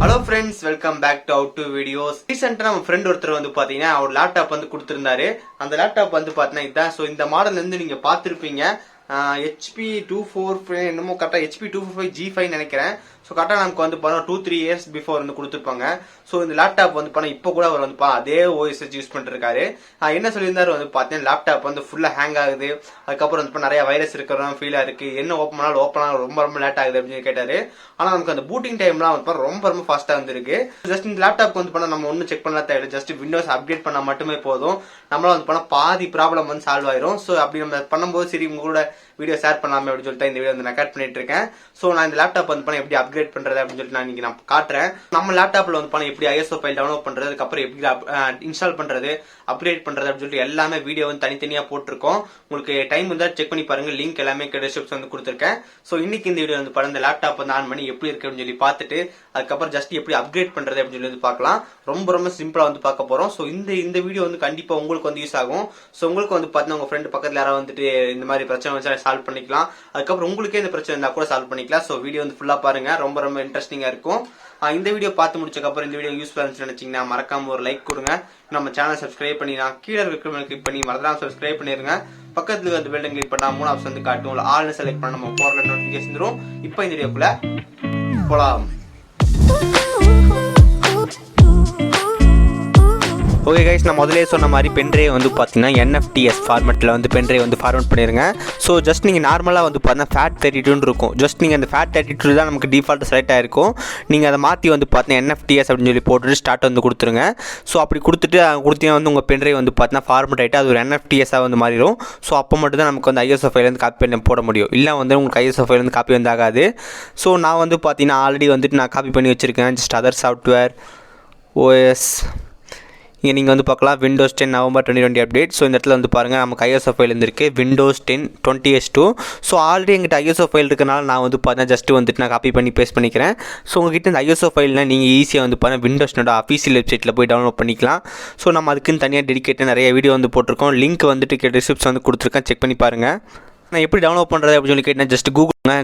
Hello friends, welcome back to out to videos. ரீசெண்டாக நம்ம friend ஒருத்தர் வந்து பார்த்தீங்கன்னா அவர் லேப்டாப் வந்து கொடுத்துருந்தாரு. அந்த லேப்டாப் வந்து பார்த்தீங்கன்னா இதுதான். ஸோ இந்த மாடல் வந்து நீங்கள் பார்த்துருப்பீங்க. HP 245 என்னமோ கரெக்டாக HP 245 G5 நினைக்கிறேன். ஸோ கரெக்டாக நமக்கு வந்து பார்த்தா 2-3 இயர்ஸ் பிஃபோர் வந்து கொடுத்துருப்பாங்க. ஸோ இந்த லேப்டாப் வந்து பார்த்தா இப்போ கூட அவர் வந்து அதே OS யூஸ் பண்ணிருக்காரு. என்ன சொல்லியிருந்தாரு வந்து பார்த்தீங்கன்னா லேப்டாப் வந்து ஃபுல்லாக ஹேங் ஆகுது, அதுக்கப்புறம் வந்து நிறைய வைரஸ் இருக்கிறதா ஃபீலாக இருக்கு, என்ன ஓப்பன் பண்ணாலும் ஓப்பன் ஆக ரொம்ப லேட் ஆகுது அப்படின்னு கேட்டாரு. ஆனால் நமக்கு அந்த பூட்டிங் டைம்லாம் வந்து ரொம்ப ஃபாஸ்ட்டாக வந்துருக்கு. ஜஸ்ட் இந்த லேப்டாப் வந்து பண்ணால் நம்ம ஒன்றும் செக் பண்ணலாம் தேவை, ஜஸ்ட் விண்டோஸ் அப்டேட் பண்ணால் மட்டுமே போதும். நம்மளால வந்து பண்ணால் பாதி ப்ராப்ளம் வந்து சால்வ் ஆயிரும். ஸோ அப்படி நம்ம பண்ணும்போது சரி உங்களோட வீடியோ ஷேர் பண்ணலாமே அப்படின்னு சொல்லிட்டு இந்த வீடியோ வந்து ரெக்கார்ட் பண்ணிட்டு இருக்கேன். ஸோ நான் இந்த லேப்டாப் வந்து பண்ண எப்படி அப்கிரேட் பண்றது அப்படின்னு சொல்லிட்டு நான் இன்னைக்கு நான் காட்டுறேன். நம்ம லேப்டாப்ல வந்து பண்ண எப்படி ISO ஃபைல் டவுன்லோட் பண்றது, அதுக்கப்புறம் எப்படி இன்ஸ்டால் பண்றது, அப்கிரேட் பண்றது அப்படின்னு சொல்லிட்டு எல்லாமே வீடியோ வந்து தனித்தனியா போட்டிருக்கோம். உங்களுக்கு டைம் இருந்தா செக் பண்ணி பாருங்க, லிங்க் எல்லாமே டிஸ்கிரிப்ஷன் வந்து கொடுத்துருக்கேன். ஸோ இன்னைக்கு இந்த வீடியோ வந்து இந்த லேப்டாப் வந்து ஆன் பண்ணி எப்படி இருக்கு அப்படின்னு சொல்லி பார்த்துட்டு அதுக்கப்புறம் ஜஸ்ட் எப்படி அப்கிரேட் பண்றது அப்படின்னு சொல்லி வந்து பார்க்கலாம். ரொம்ப சிம்பிளா வந்து பார்க்க போறோம். ஸோ இந்த வீடியோ வந்து கண்டிப்பா உங்களுக்கு வந்து யூஸ் ஆகும். ஸோ உங்களுக்கு வந்து பார்த்தீங்கன்னா உங்க ஃப்ரெண்ட் பக்கத்துல யாராவது வந்துட்டு இந்த மாதிரி பிரச்சனை வச்சா சால்வ் பண்ணிக்கலாம். அதுக்கப்புறம் உங்களுக்கே இந்த பிரச்சனை இருந்தா கூட சால்வ் பண்ணிக்கலாம். ஸோ வீடியோ வந்து ஃபுல்லா பாருங்க, ரொம்ப இன்ட்ரெஸ்டிங்கா இருக்கும். இந்த வீடியோ பார்த்து முடிச்சக்கப்புறம் இந்த வீடியோ யூஸ்ஃபுல்லா இருந்துச்சு நினைச்சீங்கன்னா மறக்காம ஒரு லைக் கொடுங்க. நம்ம சேனல் சப்ஸ்கிரைப் பண்ணி நான் கீழே இருக்கிற கிளிக் பண்ணி மறக்காம சப்ஸ்கிரைப் பண்ணிருங்க. பக்கத்துல வந்து பெல் கிளிக் பண்ணா 3 ஆப்ஷன் வந்து காட்டும். ஆல்னு செலக்ட் பண்ண நம்ம போற நோட்டிபிகேஷன் வரும். இப்போ இந்த வீடியோக்குள்ள போலாம். ஓகே கைஸ், நான் முதலே சொன்ன மாதிரி பென்ட்ரைவ் வந்து பார்த்தீங்கன்னா NFTS ஃபார்மெட்டில் வந்து பென்ட்ரைவ் வந்து ஃபார்மெட் பண்ணிடுங்க. ஸோ ஜஸ்ட் நீங்கள் நார்மலாக வந்து பார்த்தீங்கன்னா FAT32 இருக்கும். ஜஸ்ட் நீங்கள் அந்த FAT32 தான் நமக்கு டிஃபால்ட் செலக்ட் ஆகிருக்கும். நீங்கள் அதை மாற்றி வந்து பார்த்தீங்கன்னா NFTS அப்படின்னு சொல்லி போட்டுட்டு ஸ்டார்ட் வந்து கொடுத்துருங்க. ஸோ அப்படி கொடுத்துட்டு கொடுத்தீங்கன்னா வந்து உங்கள் பென்ட்ரைவ் வந்து பார்த்தீங்கன்னா ஃபார்மெட் ஆகிட்டு அது ஒரு NFTS வந்து மாறிடும். ஸோ அப்போ மட்டும் தான் நமக்கு வந்து ISO ஃபைல் வந்து காப்பி பண்ணி போட முடியும். இல்லை வந்து உங்களுக்கு ISO ஃபைல் வந்து காப்பி வந்து ஆகாது. ஸோ நான் வந்து பார்த்தீங்கன்னா ஆல்ரெடி வந்துட்டு நான் காப்பி பண்ணி வச்சுருக்கேன். ஜஸ்ட் அதர் சாஃப்ட்வேர் OS இங்கே நீங்கள் வந்து பார்க்கலாம் Windows 10 நவம்பர் 2020 அப்டேட். ஸோ இந்த இடத்துல வந்து பாருங்கள் நமக்கு ISO ஃபைல் இருந்திருக்கு Windows 10 20S2. ஸோ ஆல்ரெடி எங்கிட்ட ISO ஃபைல் இருக்கனால நான் வந்து பார்த்தீங்கன்னா ஜஸ்ட்டு வந்துட்டு நான் காப்பி பண்ணி பேஸ்ட் பண்ணிக்கிறேன். ஸோ உங்ககிட்ட இந்த ISO ஃபைல்னால் நீங்கள் ஈஸியாக வந்து பாருங்கள் விண்டோஸ்னோட அஃபீஷியல் வெப்சைட்டில் போய் டவுன்லோட் பண்ணிக்கலாம். ஸோ நம்ம அதுக்குன்னு தனியாக டெடிகேட்டாக நிறைய வீடியோ வந்து போட்டிருக்கோம். லிங்க் வந்துட்டு டிஸ்கிரிப்ஷன் வந்து கொடுத்துருக்கேன், செக் பண்ணி பாருங்கள். நான் எப்படி டவுன்லோட் பண்ணுறது அப்படின்னு சொல்லி கேட்டேன். ஜஸ்ட்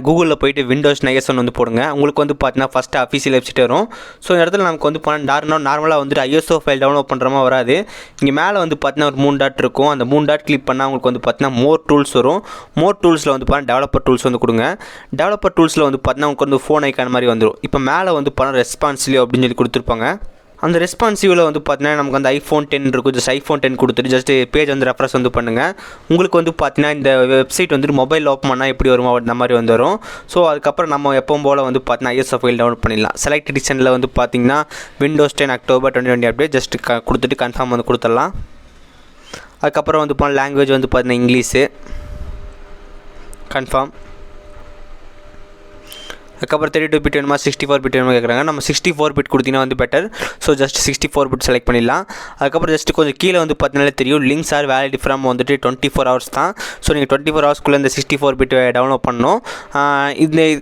கூகுளில் போய்ட்டு Windows ISO வந்து போடுங்க. உங்களுக்கு வந்து பார்த்தீங்கன்னா ஃபஸ்ட்டு அஃபீஷியல் வெப்சைட் வரும். ஸோ இந்த இடத்துல நமக்கு வந்து நார்மலாக வந்துட்டு ISO ஃபைல் டவுன்லோட் பண்ணுற மாதிரி வராது. இங்கே மேலே வந்து பார்த்தீங்கன்னா ஒரு 3 டாட் இருக்கும். அந்த 3 டாட் கிளிக் பண்ணால் உங்களுக்கு வந்து பார்த்தீங்கன்னா மோர் டூல்ஸ் வரும். மோர் டூல்ஸில் வந்து பார்த்தீங்கன்னா டெவலப்பர் டூல்ஸ் வந்து கொடுங்க. டெவலப்பர் டூல்ஸில் வந்து பார்த்தீங்கன்னா உங்களுக்கு வந்து ஃபோன் ஐக்கான மாதிரி வந்துடும். இப்போ மேலே வந்து பார்த்தீங்கன்னா ரெஸ்பான்சிவ் அப்படின்னு சொல்லி கொடுத்துருப்பாங்க. அந்த ரெஸ்பான்சிவில் வந்து பார்த்தீங்கன்னா நமக்கு அந்த iPhone 10 இருக்கும். ஜஸ்ட் iPhone 10 கொடுத்துட்டு ஜஸ்ட் பேஜ் வந்து ரெஃப்ரெஷ் வந்து பண்ணுங்கள். உங்களுக்கு வந்து பார்த்தீங்கன்னா இந்த வெப்சைட் வந்துட்டு மொபைல் ஓப்பன் பண்ணால் எப்படி வருமோ அந்த மாதிரி வந்து வரும். ஸோ அதுக்கப்புறம் நம்ம எப்பவும் போல் வந்து பார்த்தீங்கன்னா ISO ஃபைல் டவுன்லோட் பண்ணிடலாம். செலக்ட் எடிஷனில் வந்து பார்த்தீங்கன்னா Windows 10 அக்டோபர் 2020 அப்டேட் ஜஸ்ட் கொடுத்துட்டு கன்ஃபார்ம் வந்து கொடுத்துடலாம். அதுக்கப்புறம் வந்து போனால் லாங்குவேஜ் வந்து பார்த்தீங்கன்னா இங்கிலீஷு கன்ஃபார்ம். அதுக்கப்புறம் 32 பிட் வேணுமா 64 பிட் வேணுமா கேட்குறாங்க. நம்ம 64 பிட் கொடுத்தீங்கன்னா வந்து better. So just 64 bit select பண்ணிடலாம். அதுக்கப்புறம் ஜஸ்ட் கொஞ்சம் கீழே வந்து பார்த்தீங்கன்னா தெரியும் லிங்க்ஸ் ஆர் வேலிட் ஃப்ரம் வந்துட்டு 24 ஹவர்ஸ் தான். ஸோ நீங்கள் 24 ஹவர்ஸ்க்குள்ளே இந்த 64 பிட் டவுன்லோட் பண்ணணும்.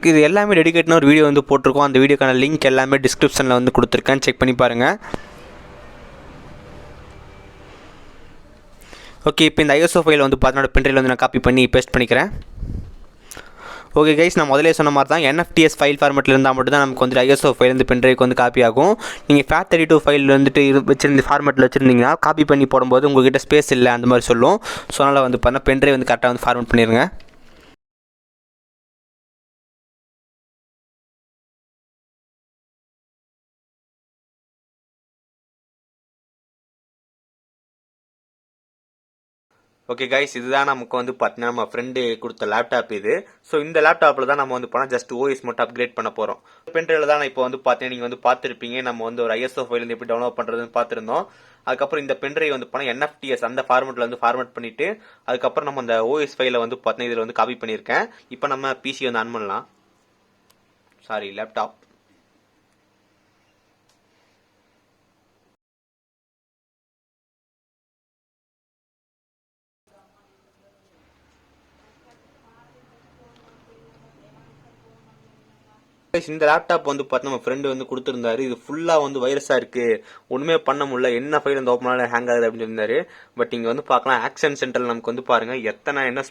இது எல்லாமே டெடிகேட்னு ஒரு வீடியோ வந்து போட்டிருக்கோம். அந்த வீடியோக்கான லிங்க் எல்லாமே டிஸ்கிரிப்ஷனில் வந்து கொடுத்துருக்கேன், செக் பண்ணி பாருங்கள். ஓகே, இப்போ இந்த ISO ஃபைல் வந்து பார்த்தீங்கன்னா பென்ட்ரைவில் வந்து நான் காப்பி பண்ணி பேஸ்ட் பண்ணிக்கிறேன். ஓகே கைஸ், நான் முதலே சொன்ன மாதிரி தான் NFTS ஃபைல் ஃபார்மெட்டில் இருந்தால் மட்டும் தான் நமக்கு வந்து ISO ஃபைல் வந்து பென்ட்ரைவுக்கு வந்து காப்பி ஆகும். நீங்கள் FAT32 ஃபைல் வந்துட்டு வச்சிருந்த ஃபார்மெட்டில் வச்சுருந்தீங்கன்னா காப்பி பண்ணி போடும்போது உங்கள்கிட்ட ஸ்பேஸ் இல்லை அந்த மாதிரி சொல்லும். ஸோ அதனால் வந்து பார்த்தீங்கன்னா பென்ட்ரைவ் வந்து கரெக்டாக வந்து ஃபார்மெட் பண்ணிடுங்க. ஓகே கைஸ், இதுதான் நமக்கு வந்து பார்த்தீங்கன்னா நம்ம ஃப்ரெண்டு கொடுத்த லேப்டாப் இது. ஸோ இந்த லேப்டாப்பில் தான் நம்ம வந்து போனால் ஜஸ்ட் OS மட்டும் அப்கிரேட் பண்ண போகிறோம். பென்ட்ரைவில் தான் இப்போ வந்து பார்த்தீங்கன்னா நீங்கள் வந்து பார்த்துருப்பீங்க நம்ம வந்து ஒரு ISO ஃபைல் வந்து எப்படி டவுன்லோட் பண்ணுறதுன்னு பார்த்துருந்தோம். அதுக்கப்புறம் இந்த பென்ட்ரைவ் வந்து போனால் NFTS அந்த ஃபார்மெட்டில் வந்து ஃபார்மெட் பண்ணிவிட்டு அதுக்கப்புறம் நம்ம அந்த OS ஃபைலை வந்து பார்த்தீங்கன்னா இதில் வந்து காப்பி பண்ணியிருக்கேன். இப்போ நம்ம PC வந்து ஆன் பண்ணலாம். Sorry, laptop. இந்த லேப்டாப் வந்து பார்த்து நம்ம ஃப்ரெண்டு வந்து கொடுத்துருந்தாரு. இது ஃபுல்லாக வந்து வைரஸாக இருக்குது, ஒன்றுமே பண்ண முடியல, என்ன ஃபைல் வந்து ஓப்பன் பண்ணாலும் ஹேங் ஆகுது அப்படின்னு சொல்லியிருந்தாரு. பட் இங்கே வந்து பார்க்கலாம் ஆக்ஷன் சென்டரில் நமக்கு வந்து பாருங்கள் என்ன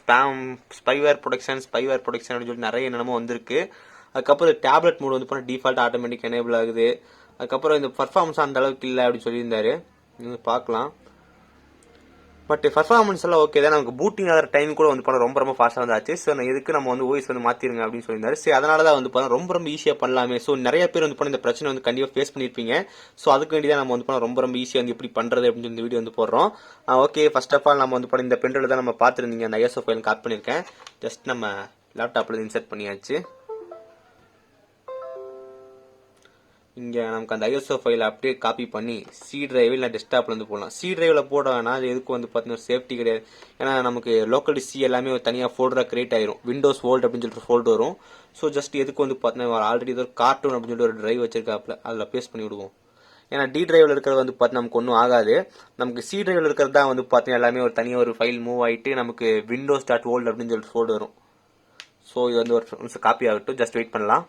ஸ்பைவேர் ப்ரொடெக்ஷன் அப்படின்னு சொல்லி நிறைய என்னென்னமோ வந்திருக்கு. அதுக்கப்புறம் டேப்லெட் மோட் வந்து பண்ண டிஃபால்ட் ஆட்டோமேட்டிக் எனேபிள் ஆகுது. அதுக்கப்புறம் இந்த பர்ஃபார்மன்ஸ் அந்த அளவுக்கு இல்லை அப்படின்னு சொல்லியிருந்தாரு, பார்க்கலாம். பட் பர்ஃபார்மன்ஸ் எல்லாம் ஓகே தான். நமக்கு பூட்டிங் ஆகிற டைம் கூட வந்து பண்ண ரொம்ப ஃபாஸ்ட்டாக வந்தாச்சு. ஸோ எதுக்கு நம்ம வந்து ஓஎஸ் வந்து மாற்றிருங்க அப்படின்னு சொல்லியிருந்தாரு. சரி, அதனால தான் வந்து பண்ண ரொம்ப ஈஸியாக பண்ணலாமே. ஸோ நிறைய பேர் வந்து பண்ண இந்த பிரச்சனை வந்து கண்டிப்பாக ஃபேஸ் பண்ணியிருப்பீங்க. ஸோ அதுக்கு வேண்டி தான் நம்ம வந்து பண்ண ரொம்ப ஈஸியாக வந்து எப்படி பண்ணுறது அப்படின்னு இந்த வீடியோ வந்து போடுறோம். ஓகே, ஃபர்ஸ்ட் ஆஃப் ஆல் நம்ம வந்து பண்ண இந்த பென்ட்ரைவில் தான் நம்ம பார்த்துருந்தீங்க, அந்த ஐஎஸ்ஓ ஃபைல் காப்பி பண்ணியிருக்கேன். ஜஸ்ட் நம்ம லேப்டாப்பில் இன்சர்ட் பண்ணியாச்சு. இங்கே நமக்கு அந்த ஐஎஸ்ஓ ஃபைலை அப்படியே காப்பி பண்ணி சி டிரைவில் நான் டெஸ்க்டாப்பில் வந்து போடலாம். சி டிரைவில் போட வேணாம், அது எதுக்கு வந்து பார்த்தீங்கன்னா சேஃப்டி கிடையாது. ஏன்னா நமக்கு லோக்கல் சி எல்லாமே ஒரு தனியாக ஃபோல்டராக கிரியேட் ஆயிரும். விண்டோஸ் வோல்ட் அப்படின்னு சொல்லிட்டு ஃபோல்டர் வரும். ஸோ ஜஸ்ட் எதுக்கு வந்து பார்த்தீங்கன்னா ஆல்ரெடி ஏதோ கார்ட்டூன் அப்படின்னு சொல்லிட்டு ஒரு டிரைவ் வச்சிருக்காப்புல, அதில் பேஸ்ட் பண்ணி விடுவோம். ஏன்னா டி டிரைவில் இருக்கிறது வந்து பார்த்தீங்கன்னா நமக்கு ஒன்றும் ஆகாது. நமக்கு சி டிரைவில் இருக்கிறது தான் வந்து பார்த்தீங்கன்னா எல்லாமே ஒரு தனியாக ஒரு ஃபைல் மூவ் ஆகிட்டு நமக்கு windows.old அப்படின்னு சொல்லிட்டு ஃபோல்டர் வரும். ஸோ இது வந்து ஒரு நிமிஷம் காப்பி ஆகட்டும், ஜஸ்ட் வெயிட் பண்ணலாம்.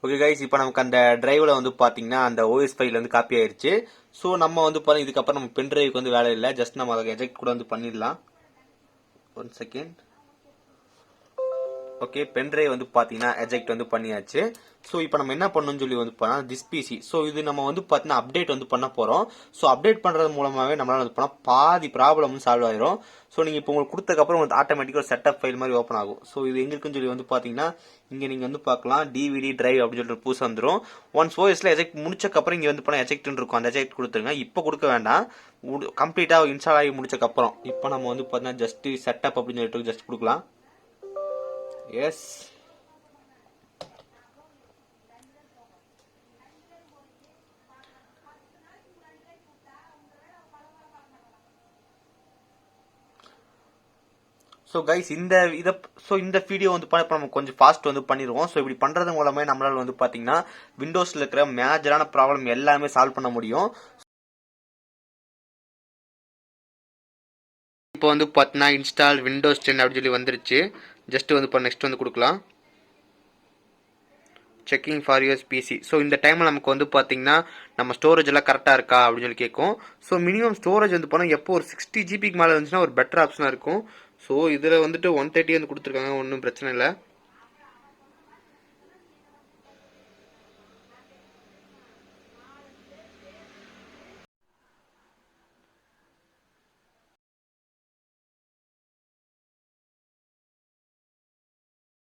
ஓகே கைஸ், இப்போ நமக்கு அந்த டிரைவில் வந்து பார்த்தீங்கன்னா அந்த ஓஎஸ் ஃபைல் வந்து காப்பி ஆயிடுச்சு. ஸோ நம்ம வந்து பார்த்தீங்கன்னா இதுக்கப்புறம் நம்ம பென் டிரைவுக்கு வந்து வேலை இல்லை, ஜஸ்ட் நம்ம அதை எஜெக்ட் கூட வந்து பண்ணிடலாம். 1 செகண்ட். ஓகே, பென் டிரைவ் வந்து பார்த்தீங்கன்னா எஜெக்ட் வந்து பண்ணியாச்சு. ஸோ இப்போ நம்ம என்ன பண்ணணும்னு சொல்லி வந்து பார்த்தா திஸ் பிசி. ஸோ இது நம்ம வந்து பார்த்தீங்கன்னா அப்டேட் வந்து பண்ண போகிறோம். ஸோ அப்டேட் பண்ணுறது மூலமாகவே நம்மளால் வந்து பண்ணால் பாதி ப்ராப்ளம் வந்து சால்வ் ஆயிரும். ஸோ நீங்கள் இப்போ உங்களுக்கு கொடுத்ததுக்கப்புறம் உங்களுக்கு ஆட்டோமேட்டிக்காக ஒரு செட்டப் ஃபைல் மாதிரி ஓப்பன் ஆகும். ஸோ இது எங்கே இருக்குன்னு சொல்லி வந்து பார்த்தீங்கன்னா இங்கே நீங்கள் வந்து பார்க்கலாம், டிவிடி டிரைவ் அப்படின்னு சொல்லிட்டு புதுசு வந்துடும். ஒன்ஸ் ஓஎஸ்ல எஜெக்ட் முடிச்சக்கப்புறம் இங்கே வந்து பண்ண எஜெக்ட்னு இருக்கும், அந்த எஜெக்ட் கொடுத்துருங்க. இப்போ கொடுக்க வேண்டாம், கம்ப்ளீட்டாக இன்ஸ்டால் ஆகி முடிச்சக்கப்புறம் இப்போ நம்ம வந்து பார்த்தீங்கன்னா ஜஸ்ட் செட்டப் அப்படின்னு சொல்லிட்டு ஜஸ்ட் கொடுக்கலாம். எஸ், ஸோ கைஸ் இந்த வீடியோ வந்து நம்ம கொஞ்சம் ஃபாஸ்ட் வந்து பண்ணிடுவோம். ஸோ இப்படி பண்ணுறது மூலமே நம்மளால் வந்து பார்த்தீங்கன்னா விண்டோஸில் இருக்கிற மேஜரான ப்ராப்ளம் எல்லாமே சால்வ் பண்ண முடியும். இப்போ வந்து பார்த்தீங்கன்னா இன்ஸ்டால் விண்டோஸ் 10 அப்படின்னு சொல்லி வந்துருச்சு. ஜஸ்ட் வந்து இப்போ நெக்ஸ்ட் வந்து கொடுக்கலாம். Checking for US PC. So இந்த டைமில் நமக்கு வந்து பார்த்தீங்கன்னா நம்ம ஸ்டோரேஜ் எல்லாம் கரெக்டாக இருக்கா அப்படின்னு சொல்லி கேட்கும். ஸோ மினிமம் ஸ்டோரேஜ் வந்து போனால் எப்போ ஒரு 60 ஜிபிக்கு மேலே இருந்துச்சுன்னா ஒரு பெட்டர் ஆப்ஷனாக இருக்கும். ஸோ இதில் வந்துட்டு 130 வந்து கொடுத்துருக்காங்க, ஒன்றும் பிரச்சனை இல்லை.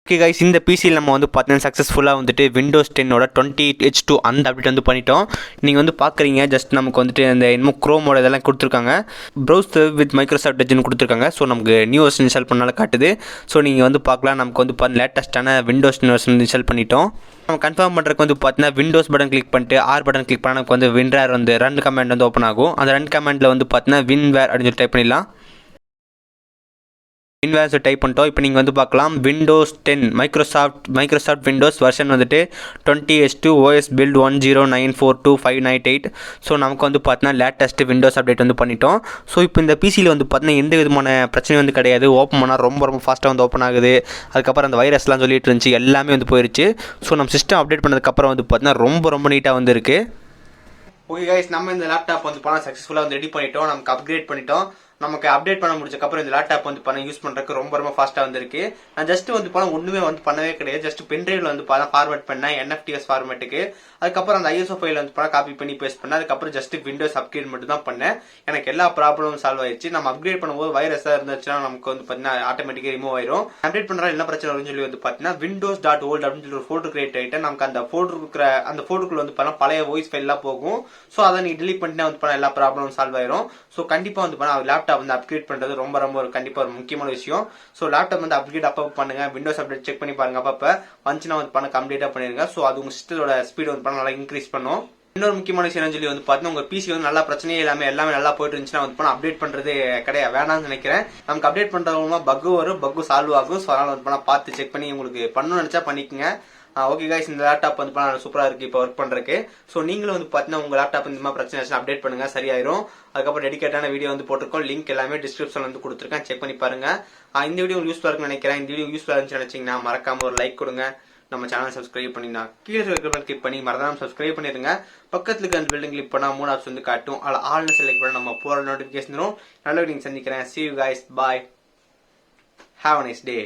ஓகே கைஸ், இந்த பிசியில் நம்ம வந்து பார்த்தீங்கன்னா சக்ஸஸ்ஃபுல்லாக வந்துட்டு விண்டோஸ் 10ஓட 20H2 அந்த அப்டேட் வந்து பண்ணிட்டோம். நீங்கள் வந்து பார்க்குறீங்க, ஜஸ்ட் நமக்கு வந்துட்டு அந்த இன்னும் க்ரோமோட இதெல்லாம் கொடுத்துருக்காங்க. ப்ரௌஸ் வித் மைக்ரோசாஃப்ட் எட்ஜ்னு கொடுத்துருக்காங்க. ஸோ நமக்கு நியூ வெர்ஷன் இன்ஸ்டால் பண்ணால காட்டுது. ஸோ நீங்கள் வந்து பார்க்கலாம், நமக்கு வந்து லேட்டஸ்ட்டான விண்டோஸ் வெர்ஷன் இன்ஸ்டால் பண்ணிட்டோம். நம்ம கன்ஃபார்ம் பண்ணுறதுக்கு வந்து பார்த்தீங்கன்னா விண்டோஸ் பட்டன் கிளிக் பண்ணிட்டு ஆர் பட்டன் கிளிக் பண்ணால் நமக்கு வந்து வின்வேர் வந்து ரன் கமெண்ட் வந்து ஓப்பன் ஆகும். அந்த ரன் கமெண்டில் வந்து பார்த்தீங்கன்னா வின்வேர் அப்படின்னு சொல்லி டைப் பண்ணிடலாம். வின்வேர்ஸ் டைப் பண்ணிட்டோம். இப்போ நீங்கள் வந்து பார்க்கலாம் விண்டோஸ் 10 மைக்ரோசாஃப்ட் விண்டோஸ் வெர்ஷன் வந்துட்டு 20H2 OS பில்ட் 1094258. ஸோ நமக்கு வந்து பார்த்தீங்கன்னா லேட்டஸ்ட் விண்டோஸ் அப்டேட் வந்து பண்ணிட்டோம். ஸோ இப்போ இந்த பிசியில் வந்து பார்த்தீங்கன்னா எந்த விதமான பிரச்சனையும் வந்து கிடையாது. ஓப்பன் பண்ணால் ரொம்ப ஃபாஸ்ட்டாக வந்து ஓப்பன் ஆகுது. அதுக்கப்புறம் அந்த வைரஸ்லாம் சொல்லிட்டு இருந்துச்சு, எல்லாமே வந்து போயிடுச்சு. ஸோ நம்ம சிஸ்டம் அப்டேட் பண்ணதுக்கப்புறம் வந்து பார்த்தீங்கன்னா ரொம்ப நீட்டாக வந்து இருக்குது. ஓகே கைஸ், நம்ம இந்த லேப்டாப் வந்து பண்ணால் சக்ஸஸ்ஃபுல்லாக வந்து ரெடி பண்ணிட்டோம். நமக்கு அப்கிரேட் பண்ணிட்டோம். நமக்கு அப்டேட் பண்ண முடிச்சக்கப்புறம் இந்த லேப்டாப் வந்து பண்ண யூஸ் பண்ணுறதுக்கு ரொம்ப ஃபாஸ்ட்டாக வந்துருக்கு. நான் ஜஸ்ட் வந்து பண்ண ஒன்றுமே வந்து பண்ணவே கிடையாது. ஜஸ்ட் பென்ட்ரைவில் வந்து ஃபார்மேட் பண்ணேன் NFTS ஃபார்மேட்டுக்கு. அதுக்கப்புறம் அந்த ஐஎஸ்ஓ ஃபைல் வந்து காப்பி பண்ணி பேஸ்ட் பண்ணேன். அதுக்கப்புறம் ஜஸ்ட் விண்டோஸ் அப்கிரேட் மட்டும் தான் பண்ணேன். எனக்கு எல்லா ப்ராப்ளமும் சால்வ் ஆயிடுச்சு. நம்ம அப்கிரேட் பண்ணும்போது வைரஸாக இருந்துச்சுன்னா நமக்கு வந்து பார்த்தீங்கன்னா ஆட்டோமேட்டிக்காக ரிமூவ் ஆயிரும். அப்டேட் பண்ணுறா என்ன பிரச்சனை வரும்னு சொல்லி வந்து பார்த்தீங்கன்னா windows.old அப்படின்னு சொல்லி ஒரு ஃபோல்டர் கிரியேட் ஆகிட்டு நமக்கு அந்த ஃபோல்டருக்குள்ள வந்து பண்ண பழைய வாய்ஸ் ஃபைல்லாம் போகும். ஸோ அதை நீ டிலீட் பண்ணிட்டு வந்து பண்ண எல்லா ப்ராப்ளமும் சால்வ் ஆயிரும். ஸோ கண்டிப்பாக வந்து பண்ண லேப்டாப் வந்து அப்கிரேட் பண்ணுறது ரொம்ப ஒரு கண்டிப்பாக ஒரு முக்கியமான விஷயம். ஸோ லேப்டாப் வந்து அப்கிரேட் அப்போ பண்ணுங்க. விண்டோஸ் அப்டேட் செக் பண்ணி பாருங்க. அப்போ வந்துச்சுன்னா வந்து பண்ண கம்ப்ளீட்டாக பண்ணிருங்க. ஸோ அது உங்க சிஸ்டத்தோட ஸ்பீட் வந்து பண்ண நல்லா இன்க்ரீஸ் பண்ணும். இன்னொரு முக்கியமான விஷயம் சொல்லி வந்து பார்த்தீங்கன்னா உங்க பிசி வந்து நல்லா பிரச்சனையே எல்லாமே நல்லா போயிட்டு இருந்துச்சுன்னா வந்து பண்ண அப்டேட் பண்றது கிடையாது, வேணாம்னு நினைக்கிறேன். நமக்கு அப்டேட் பண்றது மூலமா பக் வரும், பக் சால்வ் ஆகும். ஸோ அதனால வந்து பண்ண பார்த்து செக் பண்ணி உங்களுக்கு பண்ணணும்னு நினைச்சா பண்ணிக்கோங்க. ஓகே கைஸ், இந்த லேப்டாப் வந்து பண்ண சூப்பராக இருக்குது இப்போ ஒர்க் பண்ணுறதுக்கு. ஸோ நீங்களும் வந்து பார்த்தீங்கன்னா உங்கள் லேப்டாப் இந்த மாதிரி பிரச்சனை அப்டேட் பண்ணுங்க, சரியாயிரும். அதுக்கப்புறம் டெடிகேட்டான வீடியோ வந்து போட்டிருக்கோம், லிங்க் எல்லாமே டிஸ்கிரிப்ஷன்ல வந்து கொடுத்துருக்கேன், செக் பண்ணி பாருங்க. இந்த வீடியோ யூஸ்ஃபுல்லாக இருக்குன்னு நினைக்கிறேன். இந்த வீடியோ யூஸ்ஃபுல்லாக இருந்துச்சு நினைச்சீங்கன்னா மறக்காம ஒரு லைக் கொடுங்க. நம்ம சேனல் சப்ஸ்கிரைப் பண்ணினா கீழே இருக்கிற கிளிக் பண்ணி மறக்காம சப்ஸ்கிரைப் பண்ணிடுங்க. பக்கத்துல இருக்க அந்த பில்டிங் கிளிக் பண்ணா 3 ஆப்ஷன் வந்து காட்டும். அதில் ஆல்னு செலக்ட் பண்ண நம்ம போகிற நோட்டிஃபிகேஷன் வரும். நல்ல வீடியோ சந்திக்கிறேன். See you guys. Bye. Have a nice day.